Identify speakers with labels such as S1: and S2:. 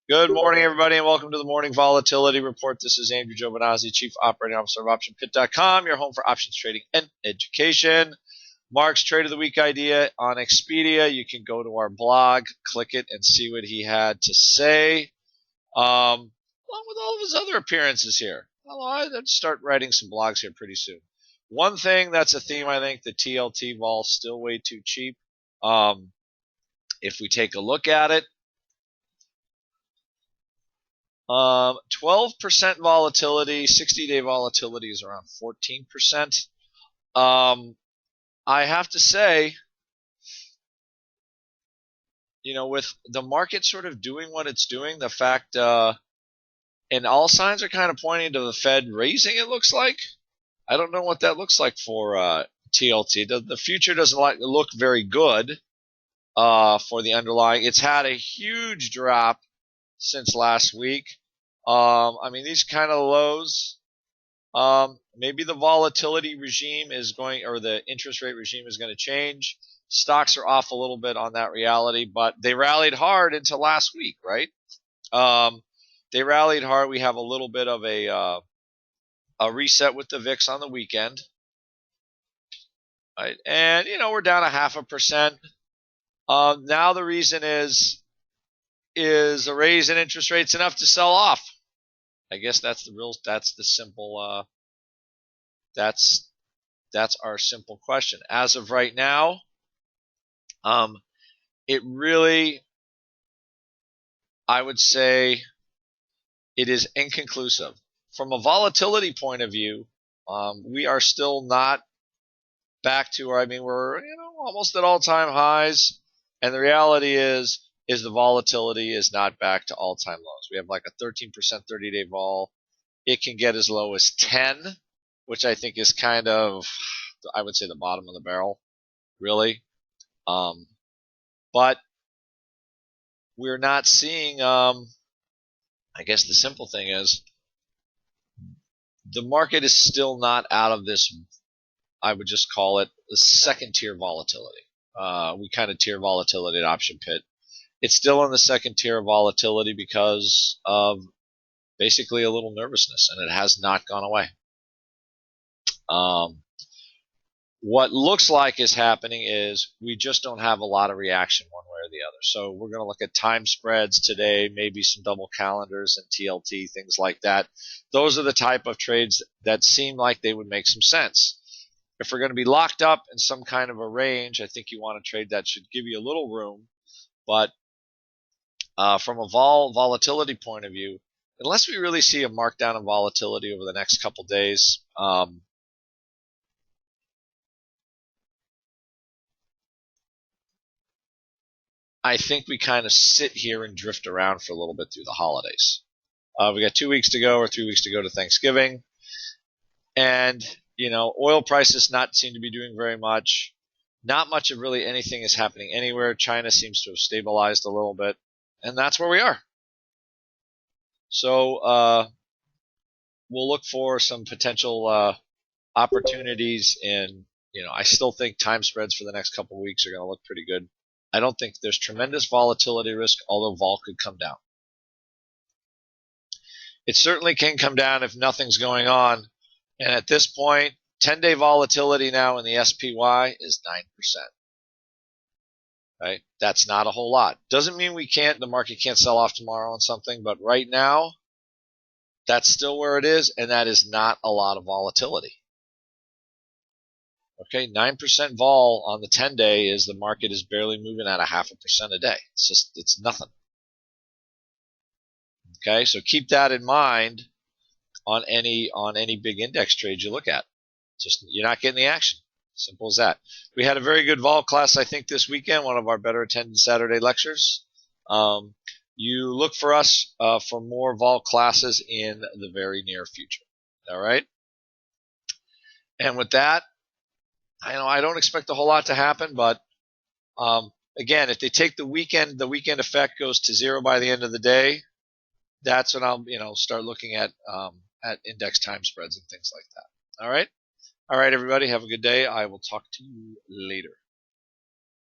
S1: Good morning, everybody, and welcome to the Morning Volatility Report. This is Andrew Giovinazzi, Chief Operating Officer of OptionPit.com, your home for options trading and education. Mark's Trade of the Week idea on Expedia. You can go to our blog, click it, and see what he had to say, along with all of his other appearances here. I'll start writing some blogs here pretty soon. One thing that's a theme, I think, the TLT vol still way too cheap. If we take a look at it, 12% volatility, 60-day volatility is around 14%. I have to say, with the market sort of doing what it's doing, the fact, and all signs are kind of pointing to the Fed raising, it looks like. I don't know what that looks like for TLT. The future doesn't look very good for the underlying. It's had a huge drop since last week. These kind of lows, maybe the volatility regime is going, or the interest rate regime is going to change. Stocks are off a little bit on that reality, but they rallied hard until last week, right? They rallied hard. We have a little bit of a reset with the VIX on the weekend, right? And, we're down 0.5%. Now the reason is a raise in interest rates enough to sell off? I guess that's the simple, that's our simple question. As of right now, it really, I would say, it is inconclusive. From a volatility point of view, we are still not back to where, we're, almost at all-time highs. And the reality is the volatility is not back to all-time lows. We have like a 13% 30-day vol. It can get as low as 10, which I think is kind of, I would say, the bottom of the barrel, really. But we're not seeing, I guess the simple thing is, the market is still not out of this, I would just call it the second tier volatility. We kind of tier volatility at Option Pit. It's still in the second tier of volatility because of basically a little nervousness, and it has not gone away. What looks like is happening is we just don't have a lot of reaction one way or the other. So we're going to look at time spreads today, maybe some double calendars and TLT, things like that. Those are the type of trades that seem like they would make some sense. If we're going to be locked up in some kind of a range, I think you want to trade that should give you a little room. But from a volatility point of view, unless we really see a markdown in volatility over the next couple days, I think we kind of sit here and drift around for a little bit through the holidays. We got 2 weeks to go or 3 weeks to go to Thanksgiving. And, oil prices not seem to be doing very much. Not much of really anything is happening anywhere. China seems to have stabilized a little bit. And that's where we are. So we'll look for some potential opportunities in, I still think time spreads for the next couple of weeks are going to look pretty good. I don't think there's tremendous volatility risk, although vol could come down. It certainly can come down if nothing's going on. And at this point, 10-day volatility now in the SPY is 9%. Right? That's not a whole lot. Doesn't mean the market can't sell off tomorrow on something, but right now, that's still where it is, and that is not a lot of volatility. Okay, 9% vol on the 10-day is the market is barely moving at 0.5% a day. It's nothing. Okay, so keep that in mind on any big index trade you look at. Just you're not getting the action. Simple as that. We had a very good vol class, I think, this weekend. One of our better attended Saturday lectures. You look for us for more vol classes in the very near future. All right. And with that, I don't expect a whole lot to happen, but again, if they take the weekend effect goes to zero by the end of the day. That's when I'll start looking at index time spreads and things like that. All right. All right, everybody. Have a good day. I will talk to you later.